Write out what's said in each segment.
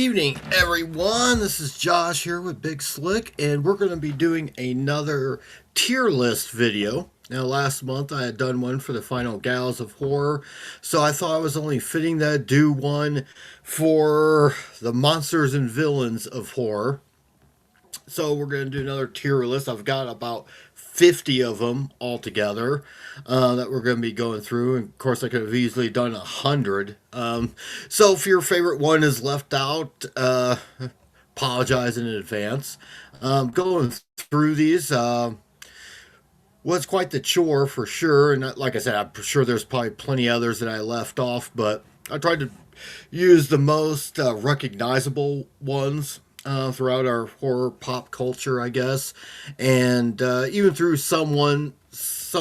Evening, everyone. This is Josh here with Big Slick, and we're going to be doing another tier list video. Now, last month I had done one for the Final Gals of Horror, so I thought it was only fitting that I'd do one for the monsters and villains of horror. So we're going to do another tier list. I've got about 50 of them altogether that we're going to be going through. And of course, I could have easily done 100. So if your favorite one is left out, apologize in advance. Going through these was quite the chore for sure. And like I said, I'm sure there's probably plenty others that I left off, but I tried to use the most recognizable ones throughout our horror pop culture, I guess, and even through some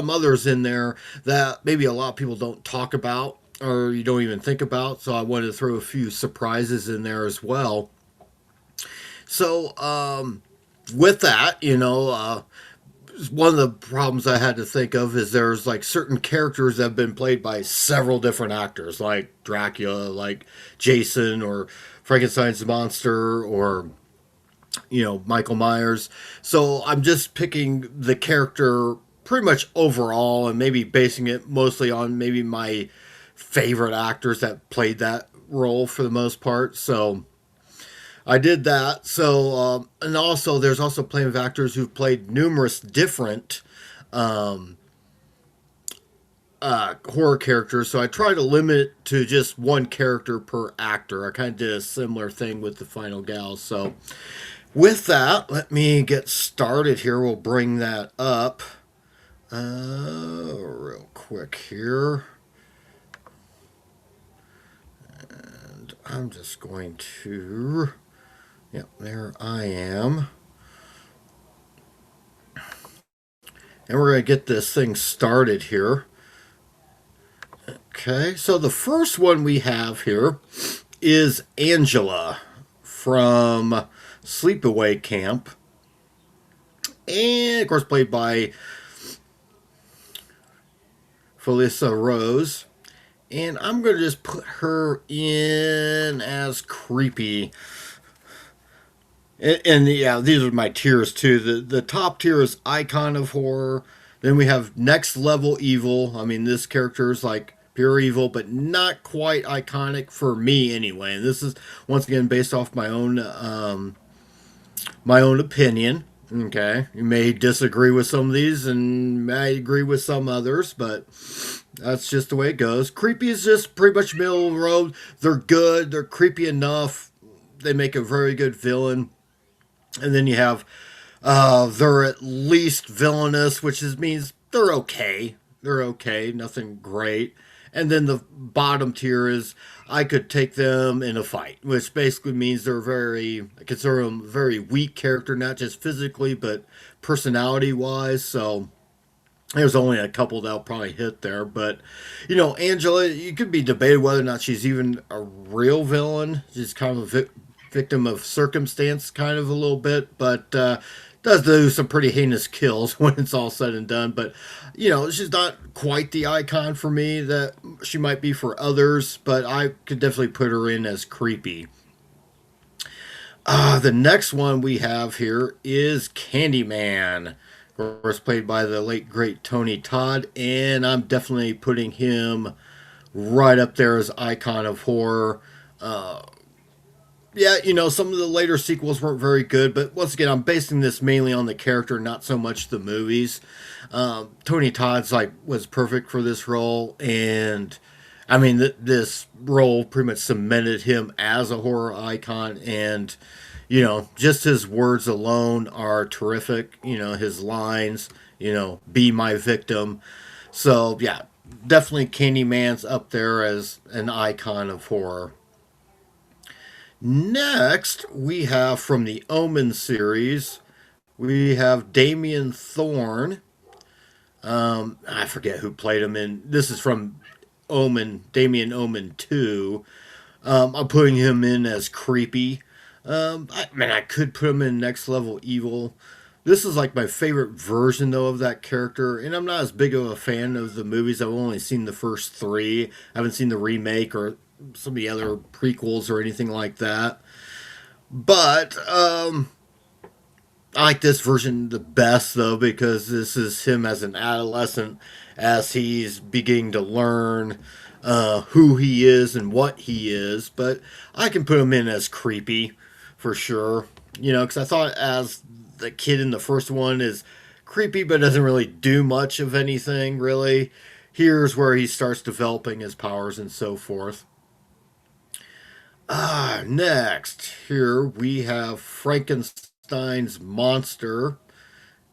others in there that maybe a lot of people don't talk about or you don't even think about. So I wanted to throw a few surprises in there as well. So with that, one of the problems I had to think of is there's like certain characters that have been played by several different actors, like Dracula, like Jason, or Frankenstein's monster, or Michael Myers. So I'm just picking the character pretty much overall and maybe basing it mostly on maybe my favorite actors that played that role for the most part. So I did that. So, and also there's also plenty of actors who've played numerous different horror characters. So I try to limit it to just one character per actor. I kind of did a similar thing with the Final Gals. So with that, let me get started here. We'll bring that up real quick here. And I'm just going to... Yep, there I am. And we're going to get this thing started here. Okay, so the first one we have here is Angela from Sleepaway Camp. And, of course, played by Felissa Rose. And I'm going to just put her in as creepy. And yeah, these are my tiers too. The top tier is Icon of Horror. Then we have Next Level Evil. I mean, this character is like pure evil, but not quite iconic for me anyway. And this is once again based off my own opinion. Okay, you may disagree with some of these and may agree with some others, but that's just the way it goes. Creepy is just pretty much middle of the road. They're good. They're creepy enough. They make a very good villain. And then you have they're at least villainous, which means they're okay. They're okay, nothing great. And then the bottom tier is I could take them in a fight, which basically means I consider them a very weak character, not just physically, but personality wise. So there's only a couple that'll probably hit there. But, Angela, you could be debated whether or not she's even a real villain. She's kind of a victim of circumstance, kind of a little bit, but does do some pretty heinous kills when it's all said and done. But she's not quite the icon for me that she might be for others, but I could definitely put her in as creepy. The next one we have here is Candyman, of course played by the late great Tony Todd, and I'm definitely putting him right up there as icon of horror. Yeah, some of the later sequels weren't very good, but once again, I'm basing this mainly on the character, not so much the movies. Tony Todd's was perfect for this role, and I mean, this role pretty much cemented him as a horror icon, and just his words alone are terrific. His lines, "Be my victim." So yeah, definitely Candyman's up there as an icon of horror. Next, we have from the Omen series, we have Damien Thorn. I forget who played him in. This is from Omen, Damien Omen 2. I'm putting him in as creepy. I could put him in Next Level Evil. This is like my favorite version though of that character, and I'm not as big of a fan of the movies. I've only seen the first three. I haven't seen the remake or some of the other prequels or anything like that. But I like this version the best though because this is him as an adolescent as he's beginning to learn who he is and what he is. But I can put him in as creepy for sure. You know, because I thought as the kid in the first one is creepy but doesn't really do much of anything really. Here's where he starts developing his powers and so forth. Next, here we have Frankenstein's monster,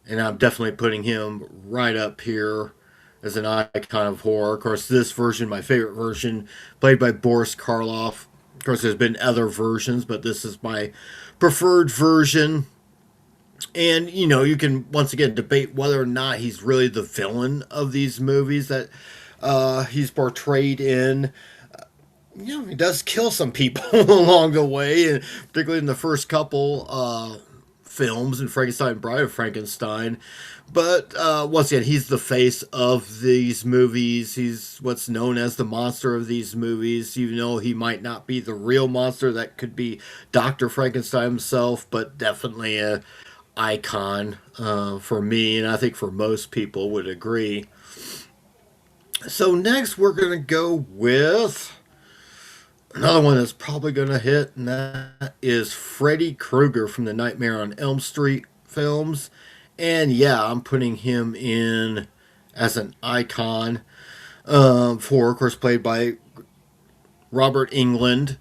and I'm definitely putting him right up here as an icon of horror. Of course, this version, my favorite version, played by Boris Karloff. Of course, there's been other versions, but this is my preferred version. And, you know, you can once again debate whether or not he's really the villain of these movies that he's portrayed in. You know, he does kill some people along the way, and particularly in the first couple films in Frankenstein, Bride of Frankenstein. But once again, he's the face of these movies. He's what's known as the monster of these movies, even though he might not be the real monster. That could be Dr. Frankenstein himself, but definitely a icon for me, and I think for most people would agree. So next we're going to go with another one that's probably going to hit, and that is Freddy Krueger from the Nightmare on Elm Street films. And yeah, I'm putting him in as an icon for, of course, played by Robert Englund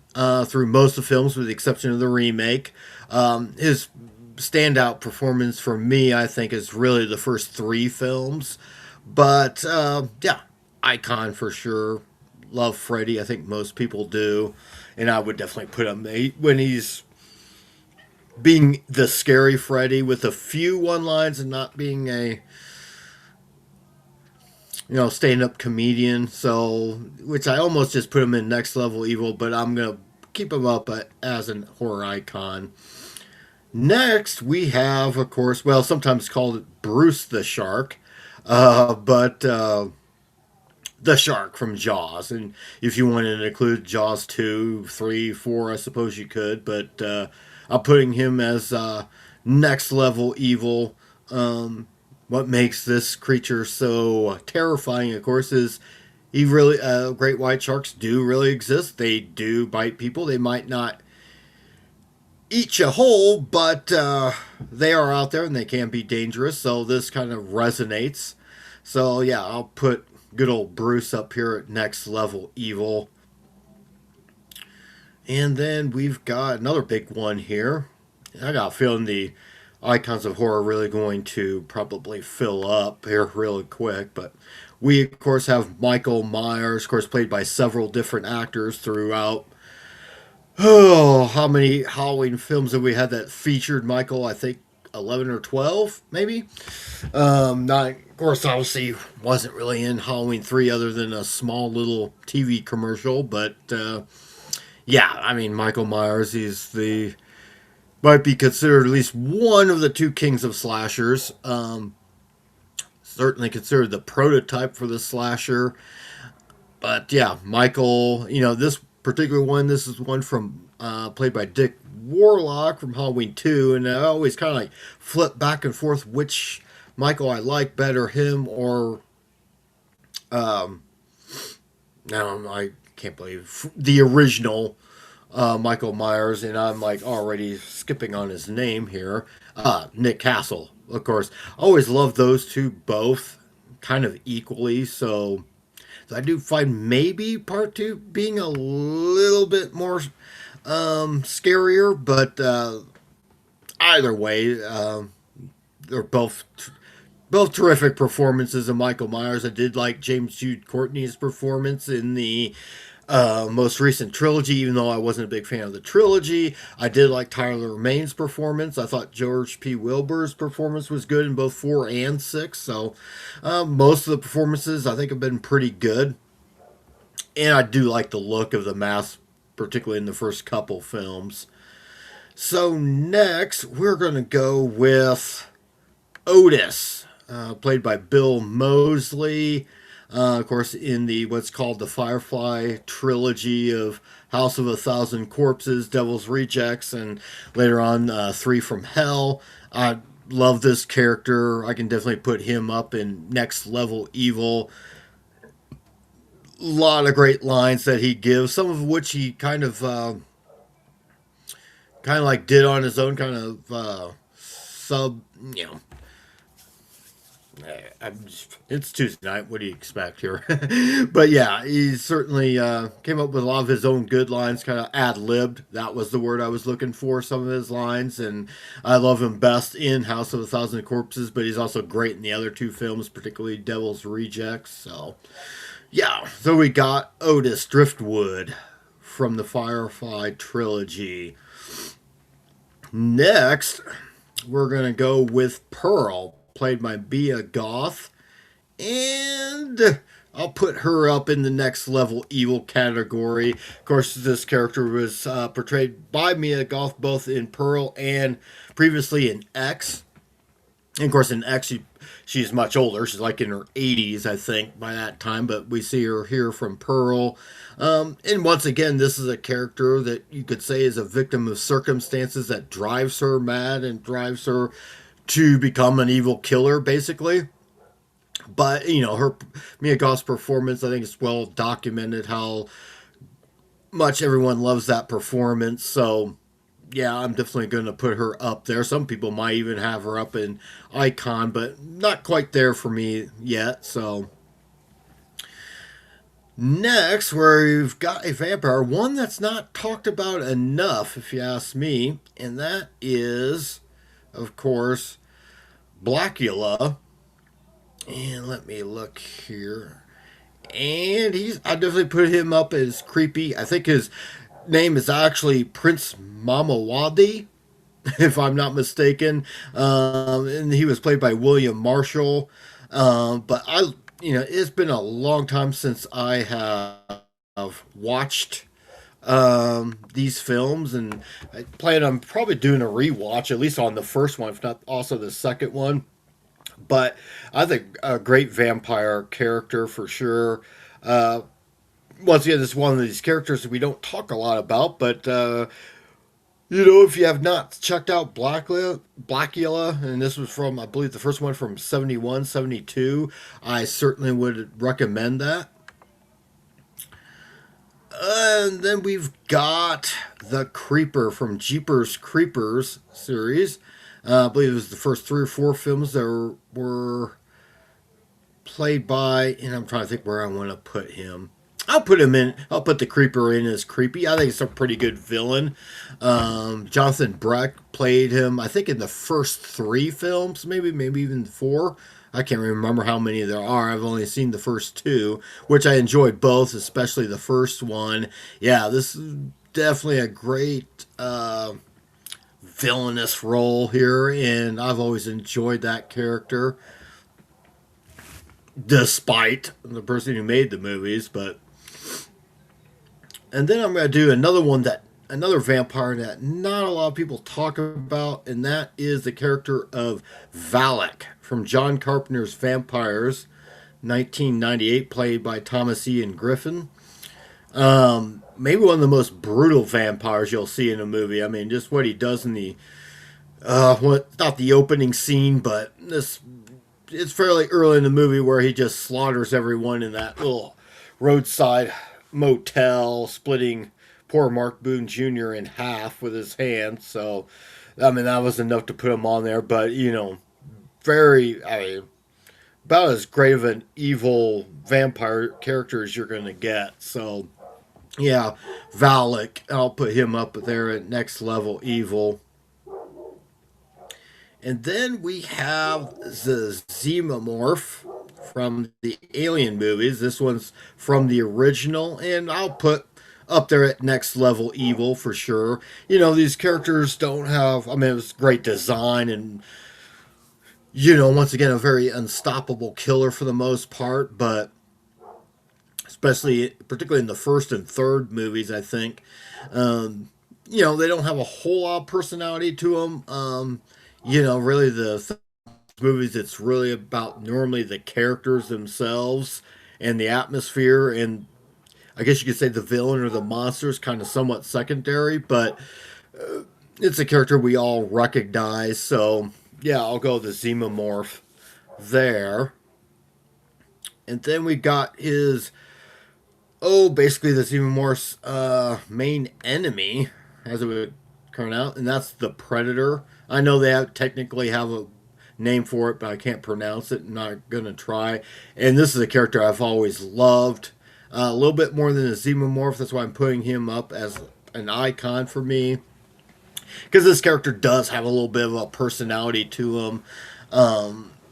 through most of the films, with the exception of the remake. His standout performance for me, I think, is really the first three films. But yeah, icon for sure. Love Freddy. I think most people do. And I would definitely put him when he's being the scary Freddy with a few one lines and not being a stand up comedian. So, which I almost just put him in next level evil, but I'm gonna keep him up as an horror icon. Next, we have, of course, well, sometimes called Bruce the Shark, but the shark from Jaws. And if you wanted to include Jaws 2, 3, 4, I suppose you could, but I'm putting him as next level evil. What makes this creature so terrifying, of course, is he really, great white sharks do really exist. They do bite people. They might not eat you whole, but they are out there and they can be dangerous. So this kind of resonates. So yeah, I'll put good old Bruce up here at next level evil. And then we've got another big one here. I got a feeling the icons of horror are really going to probably fill up here really quick. But we, of course, have Michael Myers, of course, played by several different actors throughout. Oh, how many Halloween films have we had that featured Michael? I think 11 or 12, maybe. Not, of course, obviously wasn't really in Halloween 3 other than a small little TV commercial. But yeah, I mean, Michael Myers, might be considered at least one of the two kings of slashers. Certainly considered the prototype for the slasher. But yeah, Michael, this particular one, this is one from played by Dick Warlock from Halloween 2, and I always kind of like flip back and forth which Michael I like better, him or now I can't believe the original Michael Myers, and I'm like already skipping on his name here. Nick Castle, of course. Always loved those two both kind of equally, so I do find maybe part two being a little bit more scarier, but either way, they're both terrific performances of Michael Myers. I did like James Jude Courtney's performance in the most recent trilogy, even though I wasn't a big fan of the trilogy. I did like Tyler Maine's performance. I thought George P. Wilbur's performance was good in both 4 and 6. So most of the performances I think have been pretty good. And I do like the look of the mask, particularly in the first couple films. So next, we're going to go with Otis, played by Bill Moseley. Of course, in the what's called the Firefly trilogy of House of a Thousand Corpses, Devil's Rejects, and later on Three from Hell. I love this character. I can definitely put him up in Next Level Evil. A lot of great lines that he gives, some of which he kind of like did on his own, kind of sub, you know, it's Tuesday night. What do you expect here? But yeah, he certainly came up with a lot of his own good lines, kind of ad libbed. That was the word I was looking for, some of his lines. And I love him best in House of a Thousand Corpses, but he's also great in the other two films, particularly Devil's Rejects. So yeah, so we got Otis Driftwood from the Firefly trilogy. Next, we're going to go with Pearl, played by Mia Goth. And I'll put her up in the Next Level Evil category. Of course, this character was portrayed by Mia Goth both in Pearl and previously in X. And of course, in X, she's much older. She's like in her 80s, I think, by that time. But we see her here from Pearl. And once again, this is a character that you could say is a victim of circumstances that drives her mad and drives her to become an evil killer, basically. But, you know, her Mia Goth's performance, I think it's well documented how much everyone loves that performance. So yeah, I'm definitely going to put her up there. Some people might even have her up in Icon, but not quite there for me yet. So next, we've got a vampire, one that's not talked about enough, if you ask me, and that is, of course, Blackula. And let me look here. And I definitely put him up as creepy. I think his name is actually Prince Mamawadi, if I'm not mistaken. And he was played by William Marshall. But it's been a long time since I have watched these films, and I plan on probably doing a rewatch, at least on the first one, if not also the second one. But I think a great vampire character for sure. Once again, this is one of these characters that we don't talk a lot about, but if you have not checked out Blackula, and this was from, I believe, the first one from 71, 72, I certainly would recommend that. And then we've got the Creeper from Jeepers Creepers series. I believe it was the first 3 or 4 films that were played by, and I'm trying to think where I want to put him. I'll put the Creeper in as creepy. I think it's a pretty good villain. Jonathan Breck played him, I think, in the first 3 films, maybe even 4. I can't remember how many there are. I've only seen the first 2, which I enjoyed both, especially the first one. Yeah, this is definitely a great villainous role here, and I've always enjoyed that character, despite the person who made the movies. And then I'm going to do another vampire that not a lot of people talk about, and that is the character of Valak from John Carpenter's Vampires, 1998, played by Thomas Ian Griffin. Maybe one of the most brutal vampires you'll see in a movie. I mean, just what he does in the not the opening scene, but it's fairly early in the movie where he just slaughters everyone in that little roadside motel, splitting poor Mark Boone Jr. in half with his hand. So, I mean, that was enough to put him on there. But about as great of an evil vampire character as you're going to get. So, yeah, Valak, I'll put him up there at Next Level Evil. And then we have the Xenomorph from the Alien movies. This one's from the original, and I'll put up there at Next Level Evil for sure. These characters don't have, it was great design and, once again, a very unstoppable killer for the most part, but particularly in the first and third movies, I think, they don't have a whole lot of personality to them. Really the movies, it's really about normally the characters themselves and the atmosphere, and I guess you could say the villain or the monster is kind of somewhat secondary, but it's a character we all recognize. So yeah, I'll go the Xenomorph there. And then we got his, basically the Xenomorph's main enemy, as it would turn out, and that's the Predator. I know they technically have a name for it, but I can't pronounce it. I'm not gonna try. And this is a character I've always loved, a little bit more than the Xenomorph. That's why I'm putting him up as an icon for me, because this character does have a little bit of a personality to him.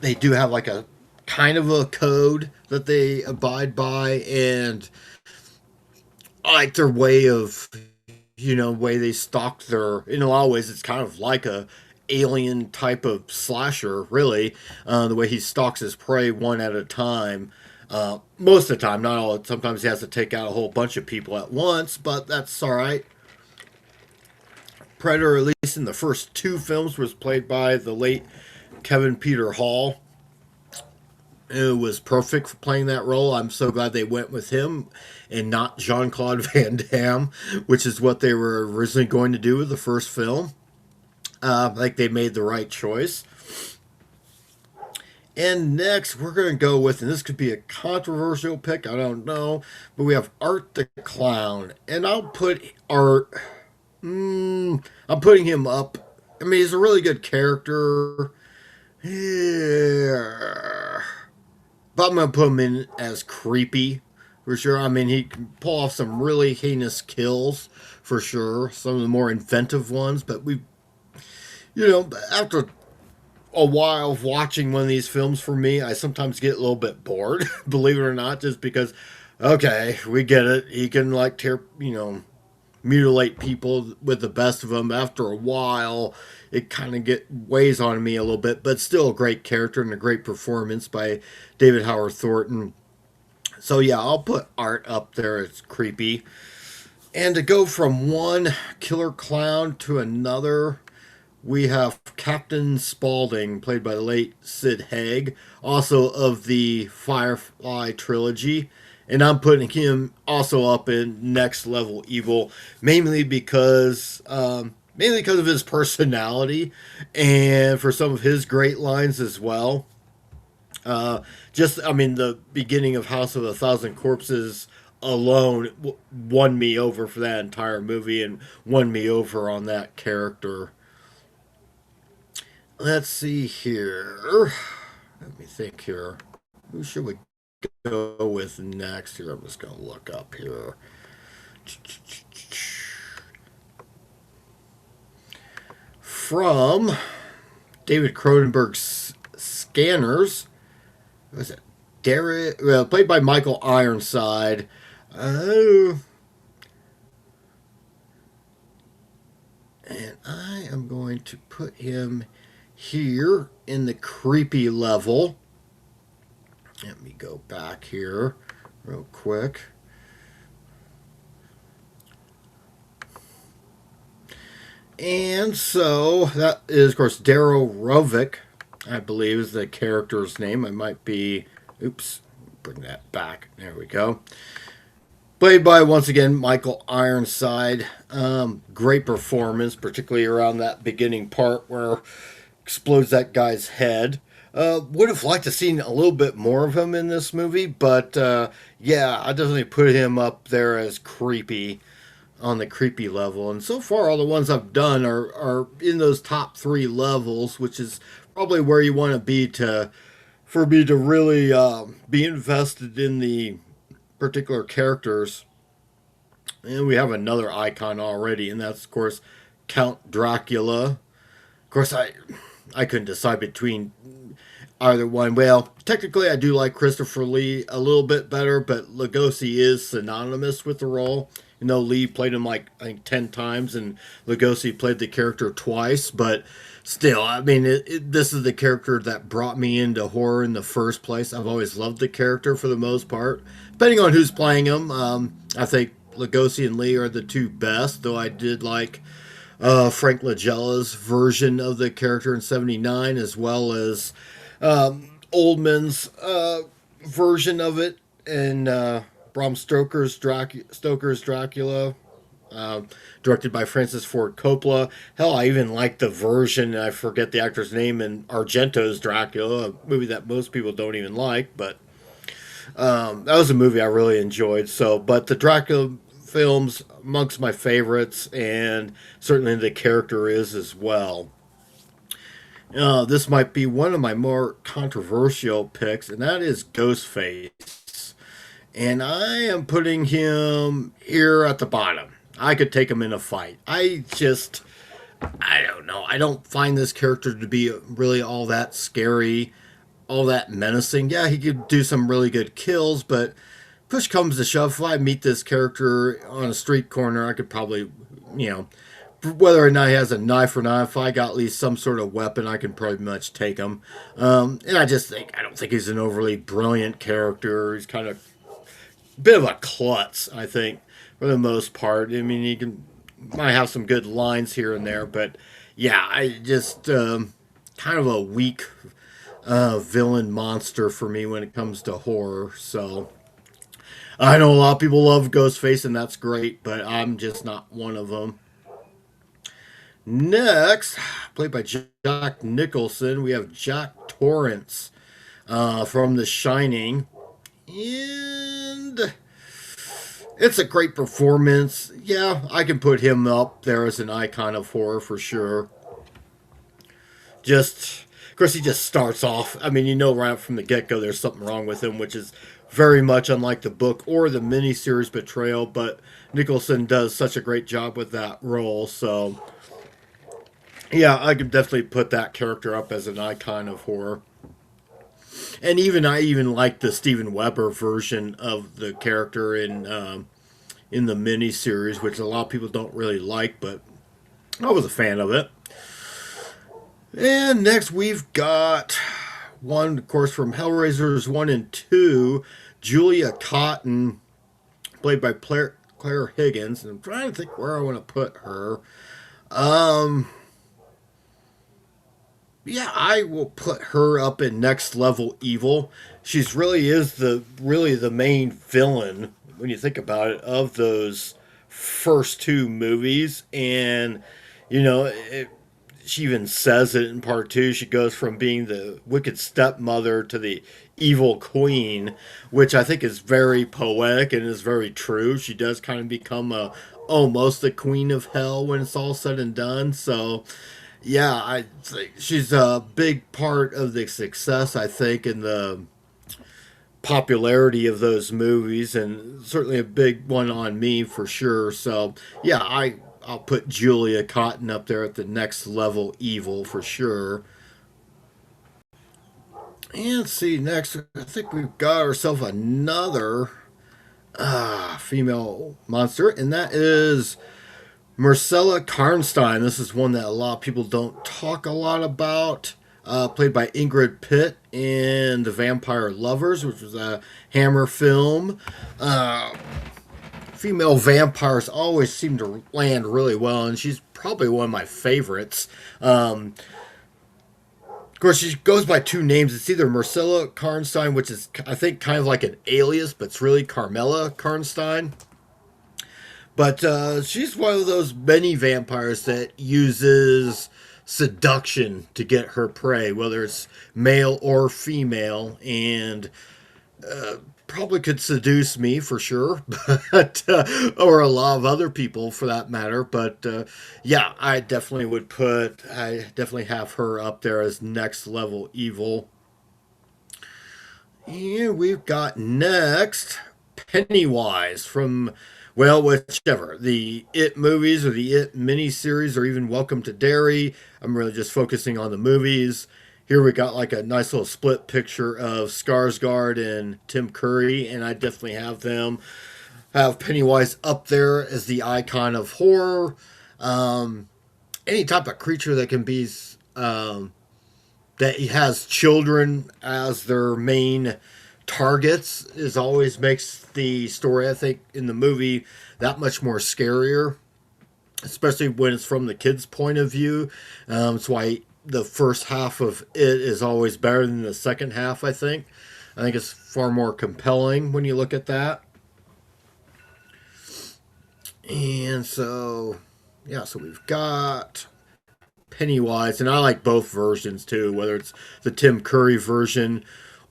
They do have like a kind of a code that they abide by, and I like their way of, way they stalk their. In a lot of ways, it's kind of like a alien type of slasher, really. The way he stalks his prey one at a time. Most of the time, not all. Sometimes he has to take out a whole bunch of people at once, but that's all right. Predator, at least in the first two films, was played by the late Kevin Peter Hall. It was perfect for playing that role. I'm so glad they went with him and not Jean-Claude Van Damme, which is what they were originally going to do with the first film. Like they made the right choice. And next, we're going to go with, and this could be a controversial pick, I don't know, but we have Art the Clown. And I'll put Art, I'm putting him up. I mean, he's a really good character. Yeah. But I'm going to put him in as creepy, for sure. I mean, he can pull off some really heinous kills, for sure. Some of the more inventive ones. But after a while of watching one of these films, for me, I sometimes get a little bit bored, believe it or not, just because, okay, we get it. He can, like, mutilate people with the best of them. After a while, it kind of weighs on me a little bit, but still a great character and a great performance by David Howard Thornton. So yeah, I'll put Art up there. It's creepy. And to go from one killer clown to another, we have Captain Spaulding, played by the late Sid Haig, also of the Firefly trilogy. And I'm putting him also up in Next Level Evil, mainly because of his personality and for some of his great lines as well. The beginning of House of a Thousand Corpses alone won me over for that entire movie and won me over on that character. Let's see here. Let me think here. Who should we go with next here? I'm just going to look up here. From David Cronenberg's Scanners, what was it? Derek, played by Michael Ironside. And I am going to put him here in the creepy level. Let me go back here real quick. And so that is, of course, Darryl Rovick, I believe is the character's name. I might be, bring that back. There we go. Played by, once again, Michael Ironside. Great performance, particularly around that beginning part where explodes that guy's head. Would have liked to seen a little bit more of him in this movie, but yeah, I definitely put him up there as creepy, on the creepy level. And so far, all the ones I've done are in those top 3 levels, which is probably where you want to be for me to really be invested in the particular characters. And we have another icon already, and that's, of course, Count Dracula. Of course, I couldn't decide between either one. Well, technically, I do like Christopher Lee a little bit better, but Lugosi is synonymous with the role. You know, Lee played him like, I think, 10 times, and Lugosi played the character twice, but still, I mean, this is the character that brought me into horror in the first place. I've always loved the character for the most part. Depending on who's playing him, I think Lugosi and Lee are the two best, though I did like Frank Langella's version of the character in '79, as well as Oldman's version of it in Bram Stoker's Dracula, uh, directed by Francis Ford Coppola. Hell, I even like the version, I forget the actor's name, in Argento's Dracula, a movie that most people don't even like, but that was a movie I really enjoyed. So, but the Dracula films amongst my favorites, and certainly the character is as well. This might be one of my more controversial picks, and that is Ghostface. And I am putting him here at the bottom. I could take him in a fight. I don't know. I don't find this character to be really all that scary, all that menacing. Yeah, he could do some really good kills, but push comes to shove, if I meet this character on a street corner, I could probably, you know, whether or not he has a knife or not, if I got at least some sort of weapon, I can pretty much take him. And I don't think he's an overly brilliant character. He's kind of a bit of a klutz, I think, for the most part. I mean, he might have some good lines here and there, but yeah, I just kind of a weak villain monster for me when it comes to horror. So I know a lot of people love Ghostface, and that's great, but I'm just not one of them. Next, played by Jack Nicholson, we have Jack Torrance from The Shining. And it's a great performance. Yeah, I can put him up there as an icon of horror for sure. Of course, he just starts off. I mean, you know, right from the get go, there's something wrong with him, which is very much unlike the book or the miniseries Betrayal. But Nicholson does such a great job with that role. So, yeah, I could definitely put that character up as an icon of horror. And I even like the Steven Weber version of the character in the miniseries, which a lot of people don't really like, but I was a fan of it. And next we've got one, of course, from Hellraisers 1 and 2, Julia Cotton, played by Claire Higgins. And I'm trying to think where I want to put her. Yeah, I will put her up in Next Level Evil. She's really the main villain when you think about it of those first two movies, and you know she even says it in part two. She goes from being the wicked stepmother to the evil queen, which I think is very poetic and is very true. She does kind of become almost the queen of hell when it's all said and done. So yeah, I think she's a big part of the success, I think, in the popularity of those movies, and certainly a big one on me for sure. So yeah, I'll put Julia Cotton up there at the Next Level Evil for sure. And let's see, next, I think we've got ourselves another female monster, and that is Marcella Karnstein. This is one that a lot of people don't talk a lot about. Played by Ingrid Pitt in The Vampire Lovers, which was a Hammer film. Female vampires always seem to land really well, and she's probably one of my favorites. Of course, she goes by two names. It's either Marcella Karnstein, which is, I think, kind of like an alias, but it's really Carmela Karnstein. But she's one of those many vampires that uses seduction to get her prey, whether it's male or female, and probably could seduce me for sure, but or a lot of other people for that matter. But yeah, I definitely have her up there as Next Level Evil. And we've got next Pennywise from, well, whichever. The It movies or the It miniseries or even Welcome to Derry. I'm really just focusing on the movies. Here we got like a nice little split picture of Skarsgård and Tim Curry, and I definitely have Pennywise up there as the icon of horror. Any type of creature that can be that has children as their main targets is always makes the story, I think, in the movie that much more scarier, especially when it's from the kids' point of view. That's why the first half of it is always better than the second half, I think. I think it's far more compelling when you look at that. And so, yeah, so we've got Pennywise, and I like both versions too, whether it's the Tim Curry version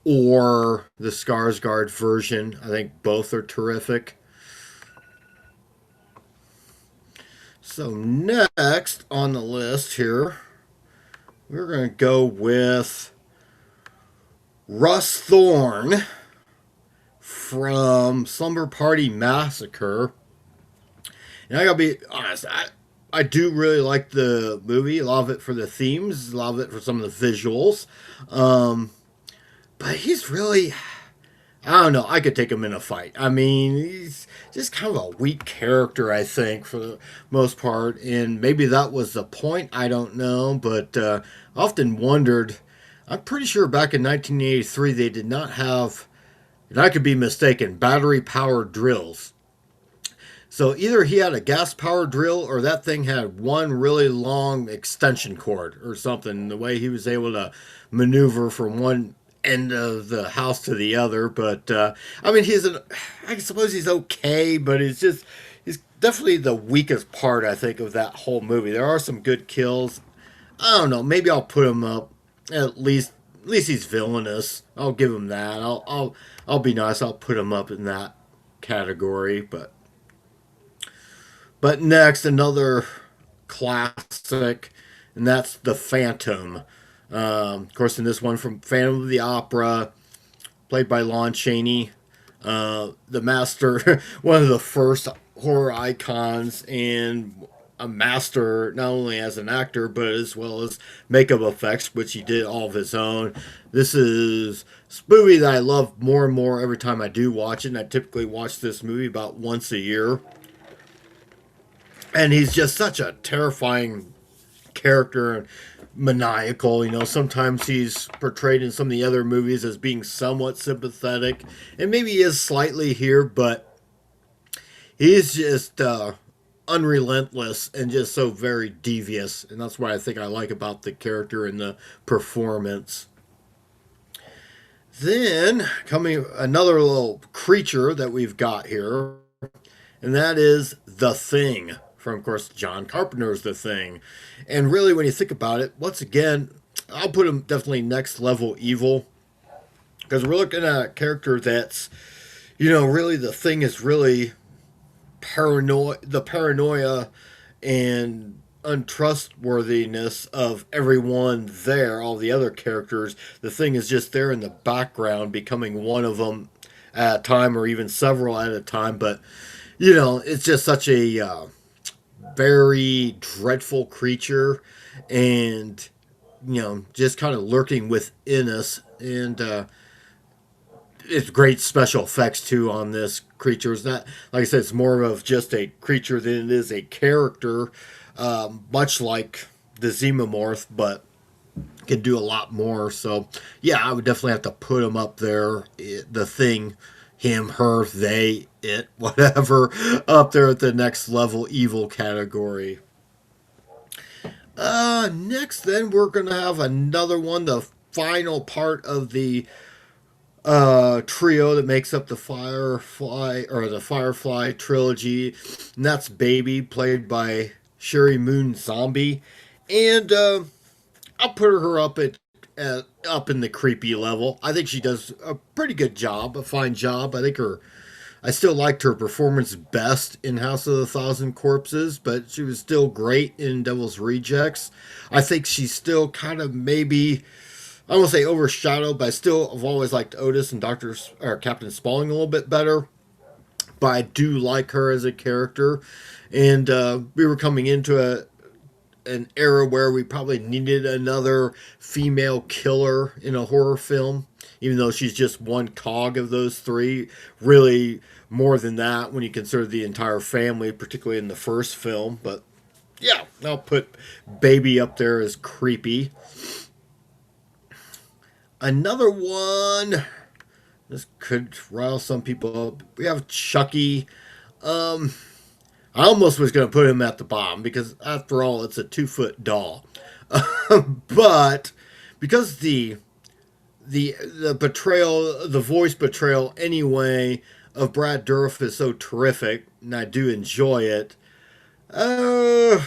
or the Skarsgård version. I think both are terrific. So next on the list here, we're going to go with Russ Thorn from Slumber Party Massacre. And I gotta be honest, I do really like the movie. A lot of it for the themes, a lot of it for some of the visuals. Um, but he's really, I don't know, I could take him in a fight. I mean, he's just kind of a weak character, I think, for the most part. And maybe that was the point, I don't know. But I often wondered, I'm pretty sure back in 1983 they did not have, and I could be mistaken, battery powered drills. So either he had a gas powered drill or that thing had one really long extension cord or something, the way he was able to maneuver from one end of the house to the other. But I mean, I suppose he's okay, but he's definitely the weakest part, I think, of that whole movie. There are some good kills. I don't know, maybe I'll put him up at least he's villainous. I'll give him that. I'll be nice. I'll put him up in that category, but next, another classic, and that's The Phantom. Of course, in this one from Phantom of the Opera, played by Lon Chaney, the master, one of the first horror icons, and a master not only as an actor but as well as makeup effects, which he did all of his own. This is a movie that I love more and more every time I do watch it. And I typically watch this movie about once a year. And he's just such a terrifying character and maniacal. You know, sometimes he's portrayed in some of the other movies as being somewhat sympathetic, and maybe he is slightly here, but he's just unrelentless and just so very devious. And that's what I think I like about the character and the performance. Then, coming another little creature that we've got here, and that is The Thing from, of course, John Carpenter's The Thing. And really, when you think about it, once again, I'll put him definitely next level evil, because we're looking at a character that's, you know, really The Thing is really the paranoia and untrustworthiness of everyone there, all the other characters. The Thing is just there in the background, becoming one of them at a time, or even several at a time. But you know, it's just such a very dreadful creature, and you know, just kind of lurking within us. And it's great special effects too on this creature. It's not, like I said, it's more of just a creature than it is a character, much like the Xenomorph, but can do a lot more. So yeah, I would definitely have to put him up there. The Thing, him, her, they, it, whatever, up there at the next level evil category. Next, then we're gonna have another one, the final part of the trio that makes up the Firefly trilogy, and that's Baby, played by Sherry Moon Zombie, and I'll put her up in the creepy level. I think she does a pretty good job, a fine job. I still liked her performance best in House of the Thousand Corpses, but she was still great in Devil's Rejects. I think she's still kind of maybe, I won't say overshadowed, but I still have always liked Otis and Captain Spaulding a little bit better. But I do like her as a character, and we were coming into an era where we probably needed another female killer in a horror film, even though she's just one cog of those three. Really, more than that when you consider the entire family, particularly in the first film. But yeah, I'll put Baby up there as creepy. Another one, this could rile some people up. We have Chucky. I almost was going to put him at the bottom because, after all, it's a 2-foot doll. But because the betrayal, the voice betrayal anyway of Brad Dourif is so terrific, and I do enjoy it. Uh,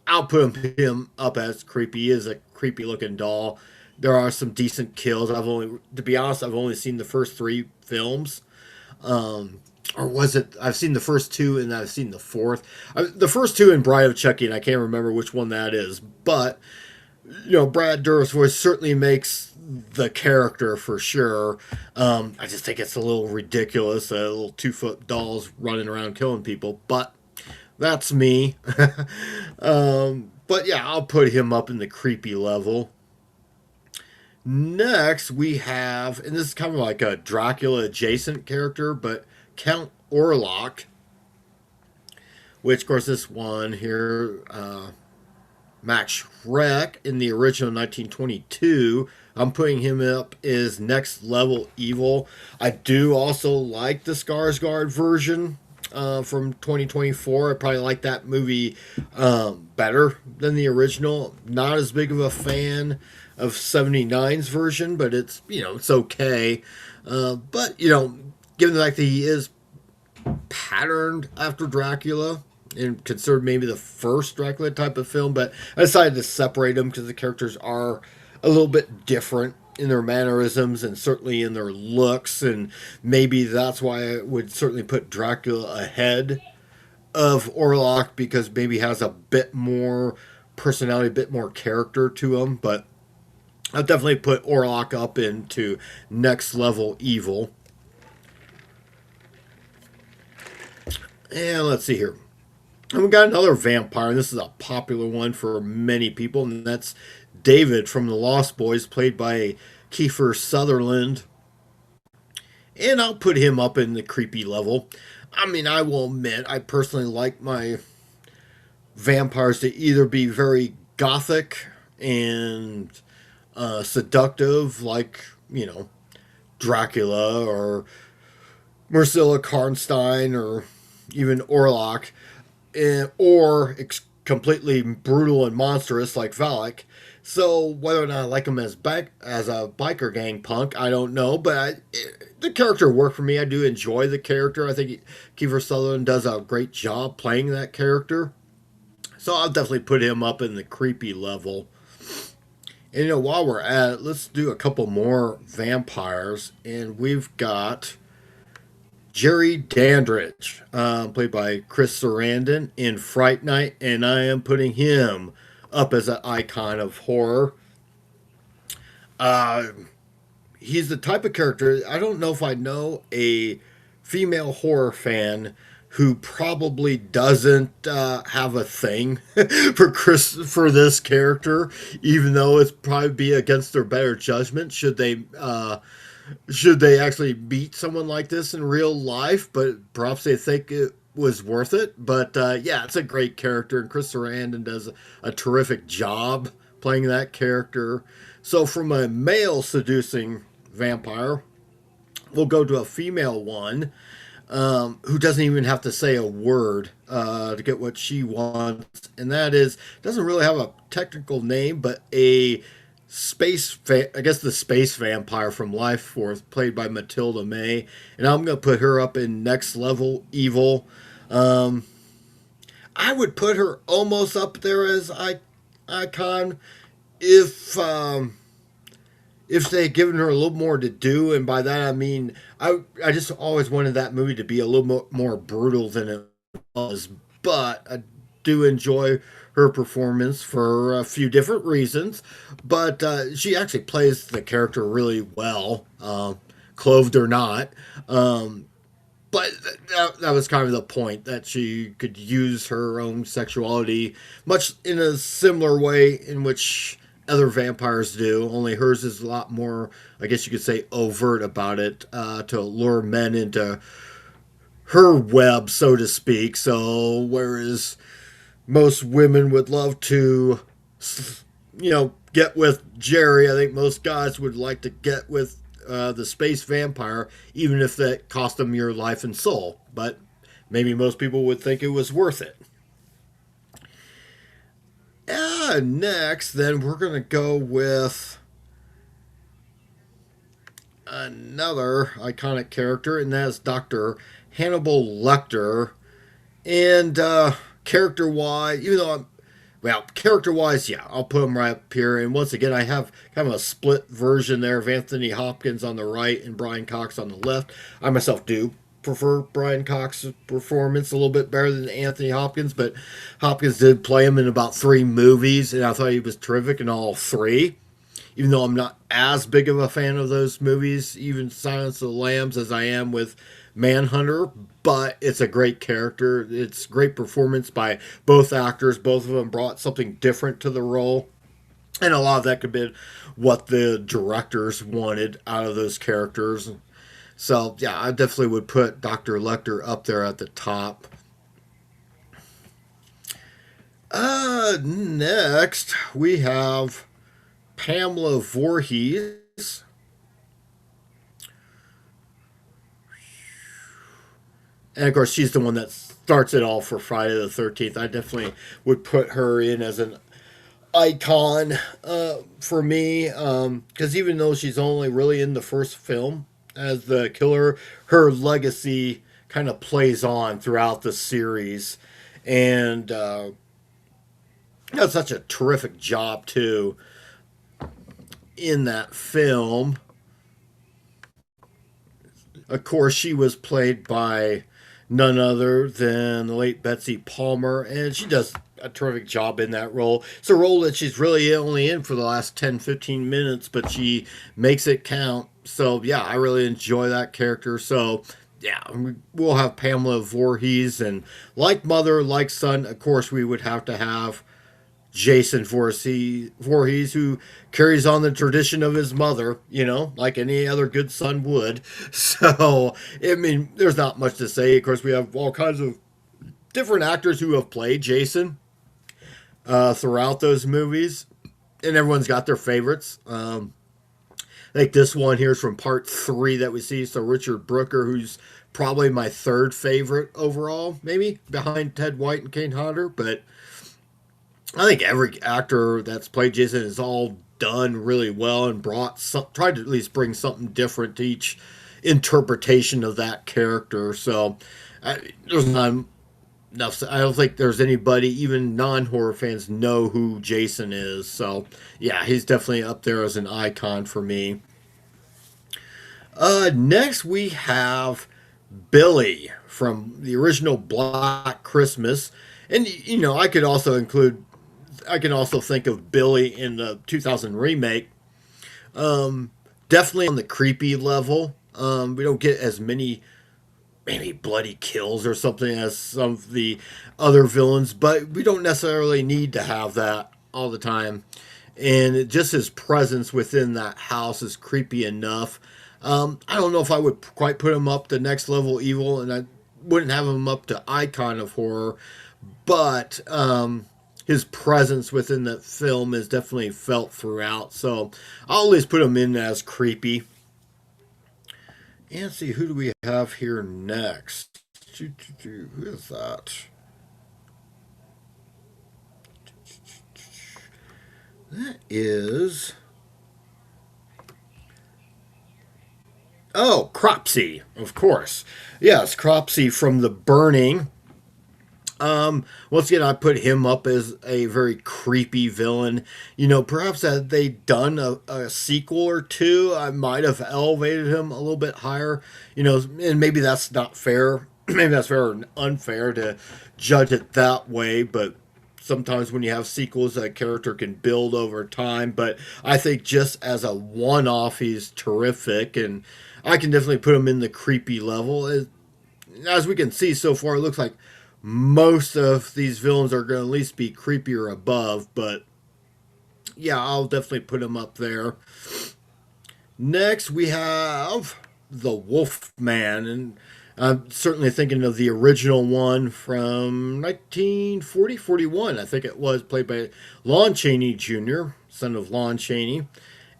I'll put him up as creepy. He is a creepy looking doll. There are some decent kills. To be honest, I've only seen the first three films. Or was it? I've seen the first two and I've seen the fourth. The first two in Bride of Chucky, and I can't remember which one that is. But, Brad Dourif's voice certainly makes the character for sure. I just think it's a little ridiculous. Little 2-foot dolls running around killing people. But that's me. But yeah, I'll put him up in the creepy level. Next, we have, and this is kind of like a Dracula adjacent character, but Count Orlok, which, of course, this one here, Max Schreck in the original 1922. I'm putting him up as next level evil. I do also like the Skarsgård version from 2024. I probably like that movie better than the original. Not as big of a fan of 79's version, but it's okay. But given the fact that he is patterned after Dracula and considered maybe the first Dracula type of film, but I decided to separate them because the characters are a little bit different in their mannerisms and certainly in their looks, and maybe that's why I would certainly put Dracula ahead of Orlok, because maybe he has a bit more personality, a bit more character to him. But I'll definitely put Orlok up into next level evil. And let's see here. And we got another vampire, and this is a popular one for many people, and that's David from The Lost Boys, played by Kiefer Sutherland. And I'll put him up in the creepy level. I mean, I will admit, I personally like my vampires to either be very gothic and seductive, like, Dracula or Marcella Karnstein or even Orlok, or completely brutal and monstrous like Valak. So whether or not I like him as a biker gang punk, I don't know. But the character worked for me. I do enjoy the character. I think Kiefer Sutherland does a great job playing that character. So I'll definitely put him up in the creepy level. And while we're at it, let's do a couple more vampires. And we've got Jerry Dandridge, played by Chris Sarandon in Fright Night, and I am putting him up as an icon of horror. He's the type of character, I don't know if I know a female horror fan who probably doesn't have a thing for this character, even though it's probably be against their better judgment should they actually meet someone like this in real life, but perhaps they think it was worth it. But yeah, it's a great character, and Chris Sarandon does a terrific job playing that character. So from a male seducing vampire, we'll go to a female one who doesn't even have to say a word to get what she wants, and that is, doesn't really have a technical name, but I guess the space vampire from Life Force, played by Matilda May, and I'm going to put her up in next level evil. I would put her almost up there as icon if they had given her a little more to do, and by that I mean I just always wanted that movie to be a little more brutal than it was, but I do enjoy her performance for a few different reasons, but she actually plays the character really well, clothed or not. But that was kind of the point, that she could use her own sexuality much in a similar way in which other vampires do, only hers is a lot more, I guess you could say, overt about it, to lure men into her web, so to speak. So whereas most women would love to, get with Jerry, I think most guys would like to get with the space vampire, even if that cost them your life and soul. But maybe most people would think it was worth it. Next, then, we're going to go with another iconic character, and that's Dr. Hannibal Lecter. And character wise, even though I'm, well, character wise, yeah, I'll put him right up here. And once again, I have kind of a split version there of Anthony Hopkins on the right and Brian Cox on the left. I myself do prefer Brian Cox's performance a little bit better than Anthony Hopkins, but Hopkins did play him in about 3 movies, and I thought he was terrific in all 3. Even though I'm not as big of a fan of those movies, even Silence of the Lambs, as I am with Manhunter, but it's a great character. It's great performance by both actors. Both of them brought something different to the role. And a lot of that could be what the directors wanted out of those characters. So, yeah, I definitely would put Dr. Lecter up there at the top. Next, we have Pamela Voorhees. And of course, she's the one that starts it all for Friday the 13th. I definitely would put her in as an icon for me. Because even though she's only really in the first film as the killer, her legacy kind of plays on throughout the series. And does such a terrific job, too, in that film. Of course, she was played by none other than the late Betsy Palmer, and she does a terrific job in that role. It's a role that she's really only in for the last 10-15 minutes, but she makes it count. So, yeah, I really enjoy that character. So, yeah, we'll have Pamela Voorhees, and like mother, like son, of course, we would have to have Jason Voorhees, who carries on the tradition of his mother, like any other good son would. So, I mean, there's not much to say. Of course, we have all kinds of different actors who have played Jason throughout those movies, and everyone's got their favorites. Like this one here is from part 3 that we see. So, Richard Brooker, who's probably my 3rd favorite overall, maybe behind Ted White and Kane Hodder, but I think every actor that's played Jason has all done really well and tried to at least bring something different to each interpretation of that character. So there's not enough. I don't think there's anybody, even non-horror fans, know who Jason is. So yeah, he's definitely up there as an icon for me. Next we have Billy from the original Black Christmas. And, I could also think of Billy in the 2000 remake. Definitely on the creepy level. We don't get as many maybe bloody kills or something as some of the other villains, but we don't necessarily need to have that all the time. And just his presence within that house is creepy enough. I don't know if I would quite put him up to next level evil, and I wouldn't have him up to icon of horror, but his presence within the film is definitely felt throughout. So I'll always put him in as creepy. And see, who do we have here next? Who is that? That is... Oh, Cropsy, of course. Yes, Cropsy from The Burning. Once again, I put him up as a very creepy villain. Perhaps had they done a sequel or two, I might have elevated him a little bit higher. And maybe that's not fair. Maybe that's fair or unfair to judge it that way, but sometimes when you have sequels, a character can build over time. But I think just as a one-off, he's terrific, and I can definitely put him in the creepy level. As we can see so far, it looks like most of these villains are going to at least be creepy or above, but yeah, I'll definitely put him up there. Next, we have the Wolfman, and I'm certainly thinking of the original one from 1941, I think it was, played by Lon Chaney Jr., son of Lon Chaney,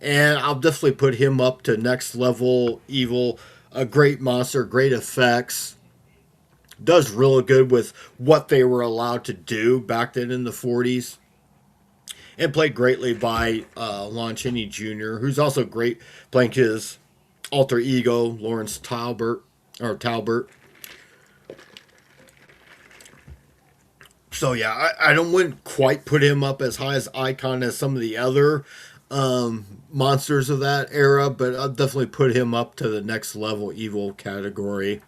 and I'll definitely put him up to next level evil. A great monster, great effects. Does really good with what they were allowed to do back then in the 40s. And played greatly by Lon Chaney Jr., who's also great playing his alter ego, Lawrence Talbert, or Talbert. So yeah, I don't wouldn't quite put him up as high as icon as some of the other monsters of that era, but I'll definitely put him up to the next level evil category.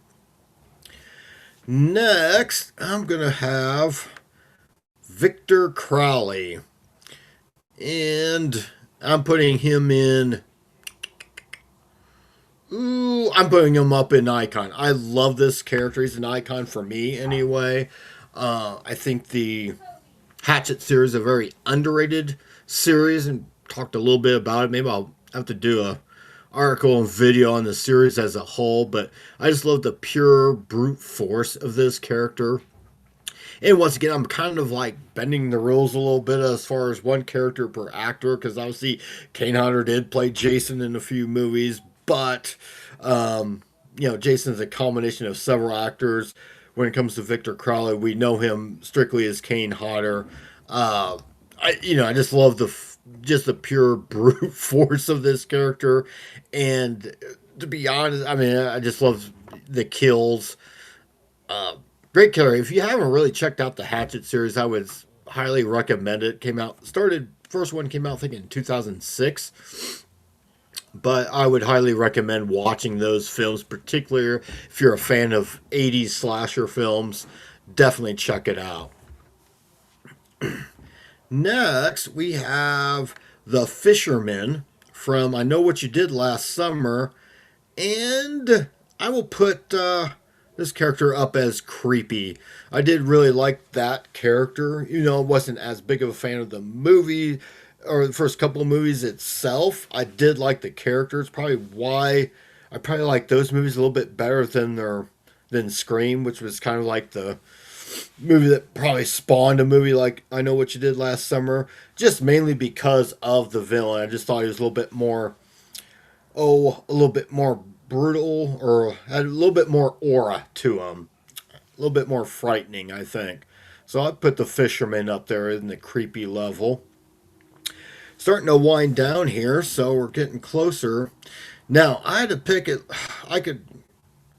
Next, I'm gonna have Victor Crowley, and I'm putting him in. Ooh, I'm putting him up in icon. I love this character. He's an icon for me anyway. I think the Hatchet series is a very underrated series, and talked a little bit about it. Maybe I'll have to do a article and video on the series as a whole, but I just love the pure brute force of this character. And once again, I'm kind of like bending the rules a little bit as far as one character per actor, because obviously Kane Hodder did play Jason in a few movies, but Jason's a combination of several actors. When it comes to Victor Crowley, we know him strictly as Kane Hodder. I just love just the pure brute force of this character, and to be honest, I mean, I just love the kills. Great killer. If you haven't really checked out the Hatchet series, I would highly recommend it. First one came out I think in 2006. But I would highly recommend watching those films, particularly if you're a fan of 80s slasher films. Definitely check it out. Next, we have The Fisherman from I Know What You Did Last Summer. And I will put this character up as creepy. I did really like that character. Wasn't as big of a fan of the movie or the first couple of movies itself. I did like the characters. Probably why I probably like those movies a little bit better than Scream, which was kind of like the movie that probably spawned a movie like I Know What You Did Last Summer. Just mainly because of the villain. I just thought he was a little bit more brutal, or had a little bit more aura to him. A little bit more frightening, I think. So I'd put The Fisherman up there in the creepy level. Starting to wind down here, so we're getting closer. Now, I could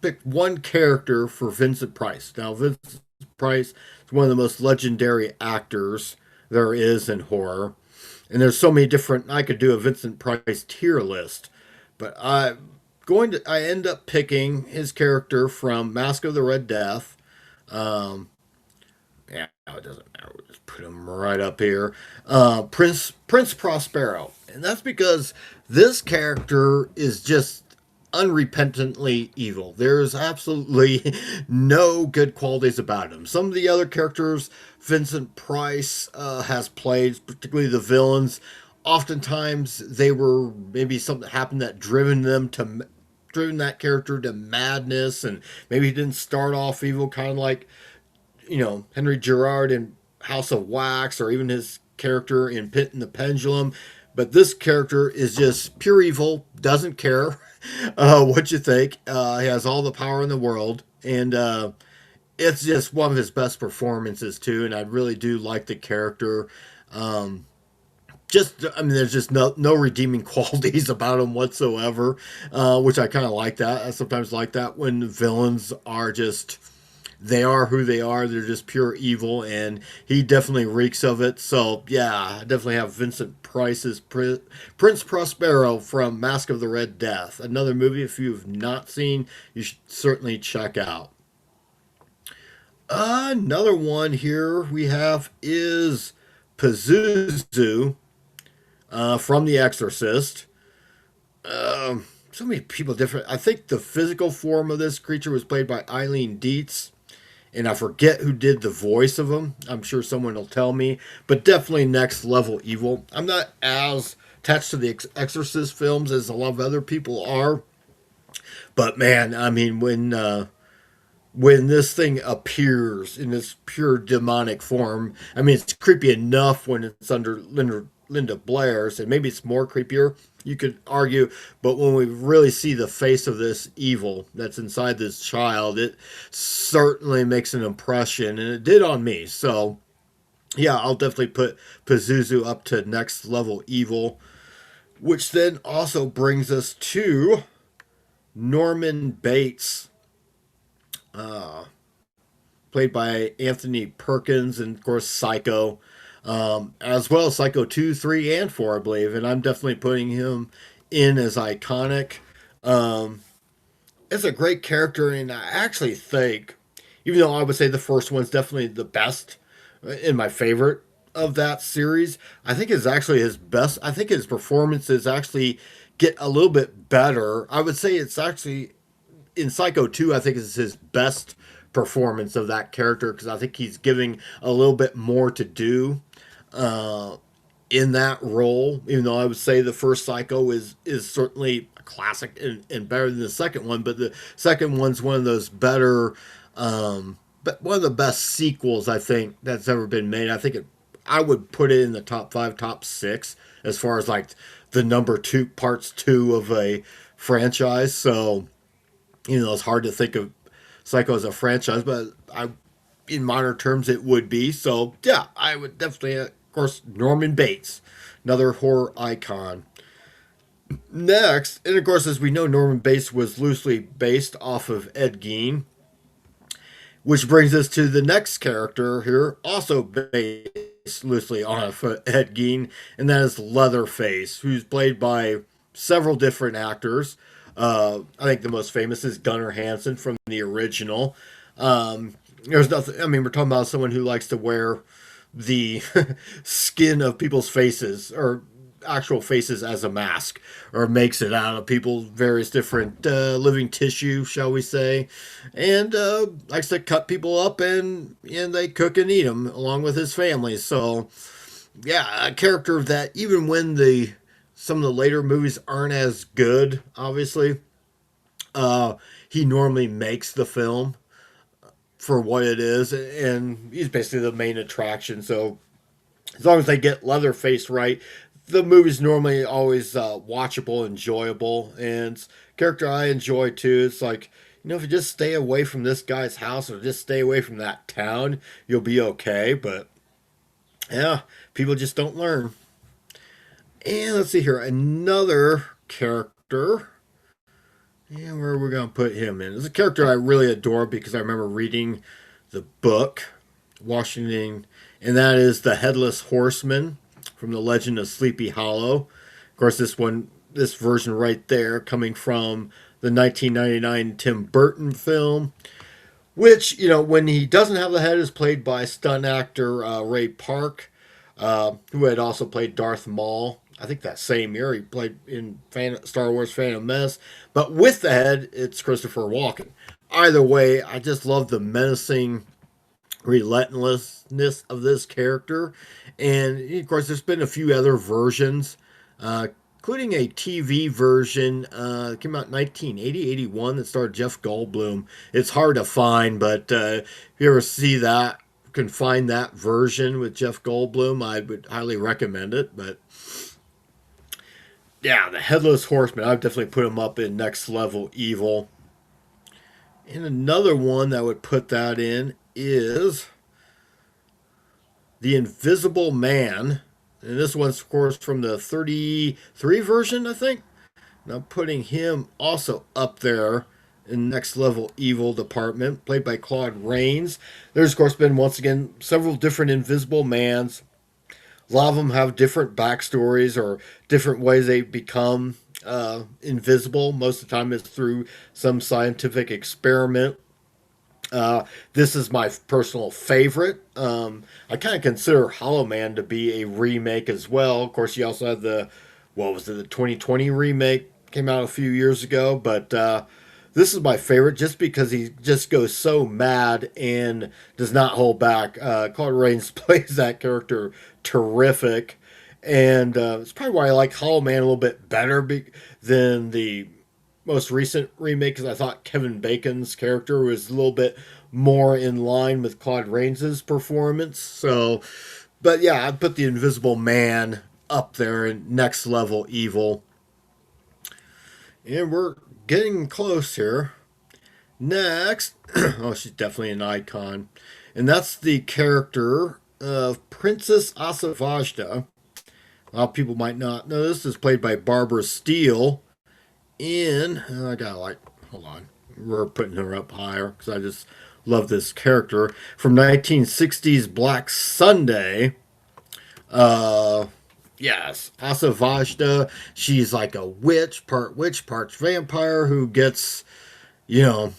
pick one character for Vincent Price. Now, Vincent Price is one of the most legendary actors there is in horror. And there's so many I could do a Vincent Price tier list. But I end up picking his character from Mask of the Red Death. Yeah, it doesn't matter. We'll just put him right up here. Prince Prospero. And that's because this character is just unrepentantly evil. There's absolutely no good qualities about him. Some of the other characters Vincent Price has played, particularly the villains, oftentimes they were maybe something happened that driven that character to madness, and maybe he didn't start off evil, kind of like Henry Gerard in House of Wax, or even his character in Pit and the Pendulum. But this character is just pure evil, doesn't care what you think. He has all the power in the world, and it's just one of his best performances too. And I really do like the character. There's just no redeeming qualities about him whatsoever, which I kind of like that. I sometimes like that when villains are just, they are who they are. They're just pure evil, and he definitely reeks of it. So, yeah, I definitely have Vincent Price's Prince Prospero from Mask of the Red Death. Another movie, if you've not seen, you should certainly check out. Another one here we have is Pazuzu from The Exorcist. So many people different. I think the physical form of this creature was played by Eileen Dietz, and I forget who did the voice of him. I'm sure someone will tell me, but definitely next level evil. I'm not as attached to the Exorcist films as a lot of other people are, but man, I mean, when this thing appears in this pure demonic form, I mean, it's creepy enough when it's under Linda Blair's, and maybe it's more creepier, you could argue, but when we really see the face of this evil that's inside this child, it certainly makes an impression, and it did on me. So yeah, I'll definitely put Pazuzu up to next level evil, which then also brings us to Norman Bates, uh, played by Anthony Perkins, and of course Psycho, as well as Psycho 2, 3, and 4, I believe. And I'm definitely putting him in as iconic. Um, it's a great character, and I actually think, even though I would say the first one's definitely the best in my favorite of that series, I think it's actually his best. I think his performances actually get a little bit better. I would say it's actually in Psycho 2, I think is his best performance of that character because I think he's giving a little bit more to do uh, in that role. Even though I would say the first Psycho is certainly a classic and better than the second one, but the second one's one of those better, but one of the best sequels I think that's ever been made. I would put it in the top five, top six as far as like the number two parts two of a franchise. So it's hard to think of Psycho as a franchise, but in modern terms, it would be. So, yeah, I would definitely, of course, Norman Bates, another horror icon. Next, and of course, as we know, Norman Bates was loosely based off of Ed Gein, which brings us to the next character here, also based loosely off of Ed Gein, and that is Leatherface, who's played by several different actors. I think the most famous is Gunnar Hansen from the original. There's nothing. I mean, we're talking about someone who likes to wear the skin of people's faces or actual faces as a mask, or makes it out of people's various different living tissue, shall we say, and likes to cut people up and they cook and eat them along with his family. So, yeah, a character that even when the some of the later movies aren't as good, obviously, he normally makes the film for what it is, and he's basically the main attraction. So as long as they get Leatherface right, the movie's normally always watchable, enjoyable, and it's a character I enjoy too. It's like, if you just stay away from this guy's house or just stay away from that town, you'll be okay. But yeah, people just don't learn. And let's see here, another character. And where are we going to put him in? It's a character I really adore because I remember reading the book, Washington, and that is the Headless Horseman from the Legend of Sleepy Hollow. Of course, this version right there, coming from the 1999 Tim Burton film, which, when he doesn't have the head, is played by stunt actor Ray Park, who had also played Darth Maul. I think that same year he played in Star Wars Phantom Menace. But with the head, it's Christopher Walken. Either way, I just love the menacing relentlessness of this character. And of course, there's been a few other versions, including a TV version that came out in 1980, 81 that starred Jeff Goldblum. It's hard to find, but if you ever see that, can find that version with Jeff Goldblum, I would highly recommend it. But yeah, the Headless Horseman, I've definitely put him up in next level evil. And another one that would put that in is the Invisible Man. And this one's, of course, from the 33 version, I think. And I'm putting him also up there in next level evil department, played by Claude Rains. There's, of course, been, once again, several different Invisible Mans. A lot of them have different backstories or different ways they become invisible. Most of the time, it's through some scientific experiment. This is my personal favorite. I kind of consider Hollow Man to be a remake as well. Of course, you also had the 2020 remake came out a few years ago, but this is my favorite just because he just goes so mad and does not hold back. Claude Rains plays that character terrific, and it's probably why I like Hollow Man a little bit better than the most recent remake, because I thought Kevin Bacon's character was a little bit more in line with Claude Rains' performance. So, but yeah, I'd put the Invisible Man up there in next level evil. And we're getting close here. Next, oh, she's definitely an icon. And that's the character of Princess Asavajda. A lot of people might not know this. Is played by Barbara Steele in, I gotta like, hold on, we're putting her up higher because I just love this character from 1960s Black Sunday. Uh, yes, Asa Vashta. She's like a witch, part vampire who gets, you know,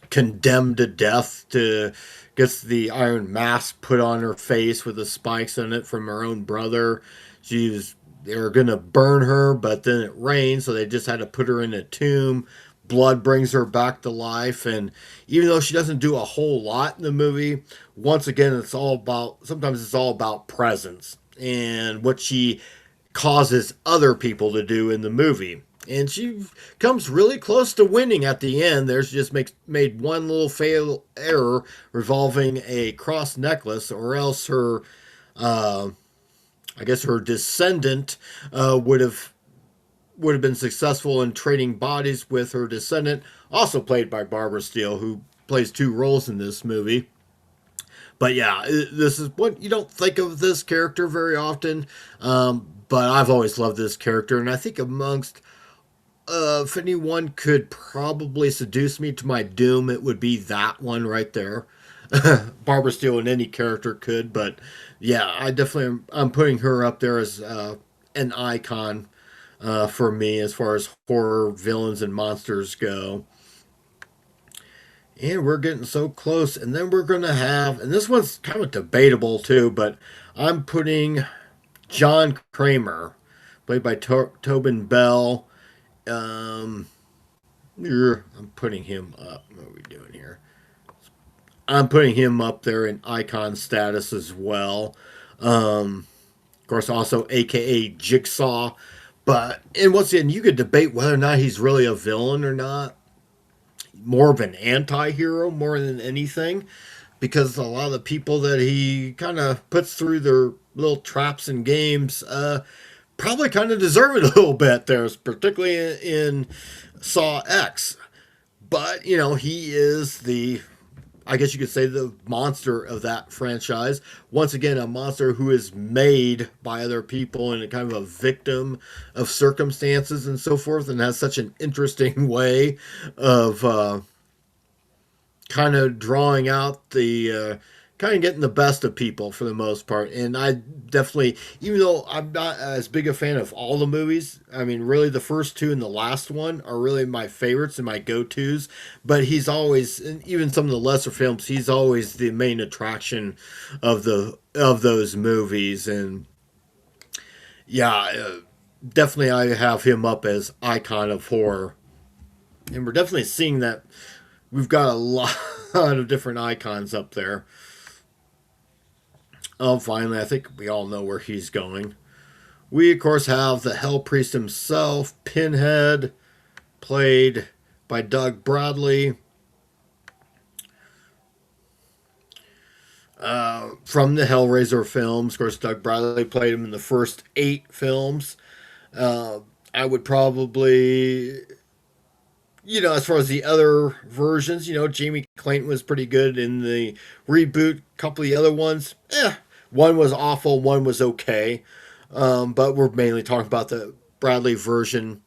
condemned to death to gets the iron mask put on her face with the spikes in it from her own brother. She's They're gonna burn her, but then it rained, so they just had to put her in a tomb. Blood brings her back to life, and even though she doesn't do a whole lot in the movie, once again, sometimes it's all about presence and what she causes other people to do in the movie. And she comes really close to winning at the end. There's just made one little fatal error revolving a cross necklace, or else her, uh, I guess her descendant would have been successful in trading bodies with her descendant, also played by Barbara Steele, who plays two roles in this movie. But yeah, this is what you don't think of this character very often. But I've always loved this character, and I think amongst if anyone could probably seduce me to my doom, it would be that one right there. Barbara Steele and any character could, but yeah, I'm putting her up there as an icon for me as far as horror villains and monsters go. And we're getting so close. And then we're going to have, and this one's kind of debatable too, but I'm putting John Kramer, played by Tobin Bell. Um, I'm putting him up. What are we doing here? I'm putting him up there in icon status as well. Of course, also AKA Jigsaw. And once again, you could debate whether or not he's really a villain or not. More of an anti hero more than anything, because a lot of the people that he kind of puts through their little traps and games probably kind of deserve it a little bit there, particularly in Saw X. But, he is I guess you could say, the monster of that franchise. Once again, a monster who is made by other people and kind of a victim of circumstances and so forth, and has such an interesting way of kind of drawing out kind of getting the best of people for the most part. And I definitely, even though I'm not as big a fan of all the movies, I mean, really the first two and the last one are really my favorites and my go-tos. But he's always, and even some of the lesser films, he's always the main attraction of those movies. And yeah, definitely I have him up as icon of horror. And we're definitely seeing that we've got a lot of different icons up there. Oh, finally, I think we all know where he's going. We, of course, have the Hell Priest himself, Pinhead, played by Doug Bradley. From the Hellraiser films. Of course, Doug Bradley played him in the first 8 films. I would probably, as far as the other versions, Jamie Clayton was pretty good in the reboot. A couple of the other ones, one was awful, one was okay. But we're mainly talking about the Bradley version.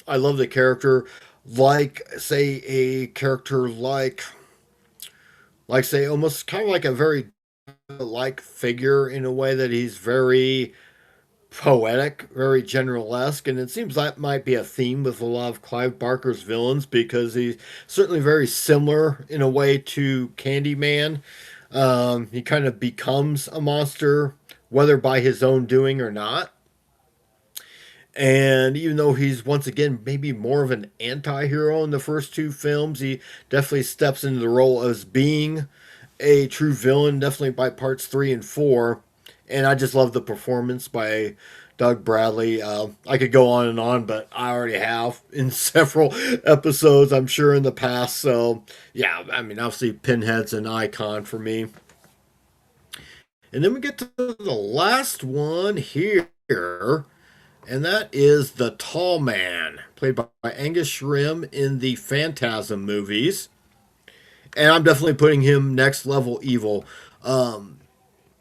I love the character. Like, say, a character say, almost kind of like a very like figure in a way that he's very poetic, very general-esque, and it seems that might be a theme with a lot of Clive Barker's villains, because he's certainly very similar in a way to Candyman. He kind of becomes a monster, whether by his own doing or not. And even though he's, once again, maybe more of an anti-hero in the first 2 films, he definitely steps into the role as being a true villain, definitely by parts 3 and 4. And I just love the performance by Doug Bradley. I could go on and on, but I already have in several episodes, I'm sure, in the past. So, yeah, I mean, obviously, Pinhead's an icon for me. And then we get to the last one here, and that is the Tall Man, played by Angus Schrimm in the Phantasm movies. And I'm definitely putting him next level evil.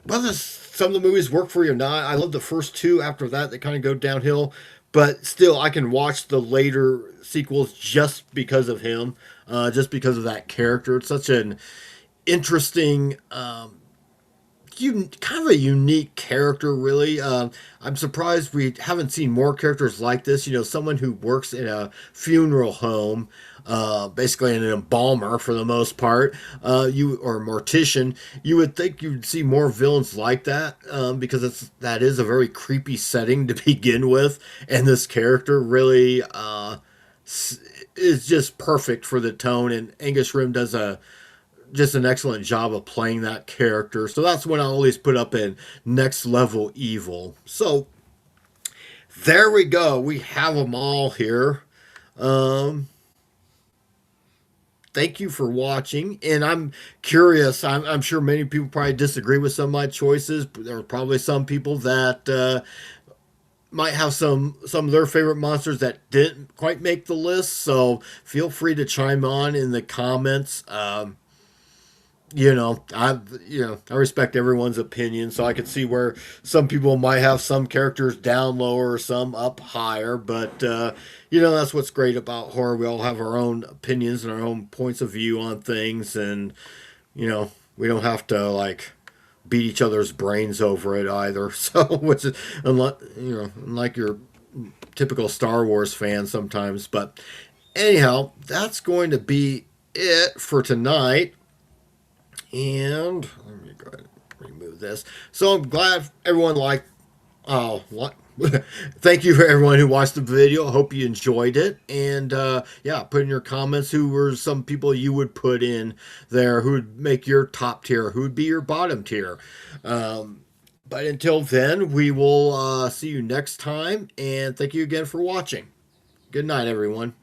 Whether some of the movies work for you or not, I love the first 2. After that, they kind of go downhill. but still, I can watch the later sequels just because of him, just because of that character. It's such an interesting, kind of a unique character, really. I'm surprised we haven't seen more characters like this. You know, someone who works in a funeral home, basically an embalmer for the most part, or a mortician. You would think you'd see more villains like that, because that is a very creepy setting to begin with, and this character really is just perfect for the tone. And Angus Rim does just an excellent job of playing that character. So that's when I always put up in Next Level Evil. So there we go. We have them all here. Um, Thank you for watching. And I'm curious. I'm sure many people probably disagree with some of my choices. But there are probably some people that might have some of their favorite monsters that didn't quite make the list. So feel free to chime on in the comments. I respect everyone's opinion, so I could see where some people might have some characters down lower or some up higher. But that's what's great about horror. We all have our own opinions and our own points of view on things, and we don't have to like beat each other's brains over it either. So, which is unlike your typical Star Wars fan sometimes. But anyhow, that's going to be it for tonight. And let me go ahead and remove this. So I'm glad everyone liked. Oh, what? Thank you for everyone who watched the video. I hope you enjoyed it. And yeah, put in your comments who were some people you would put in there, who would make your top tier, who would be your bottom tier. But until then, we will see you next time. And thank you again for watching. Good night, everyone.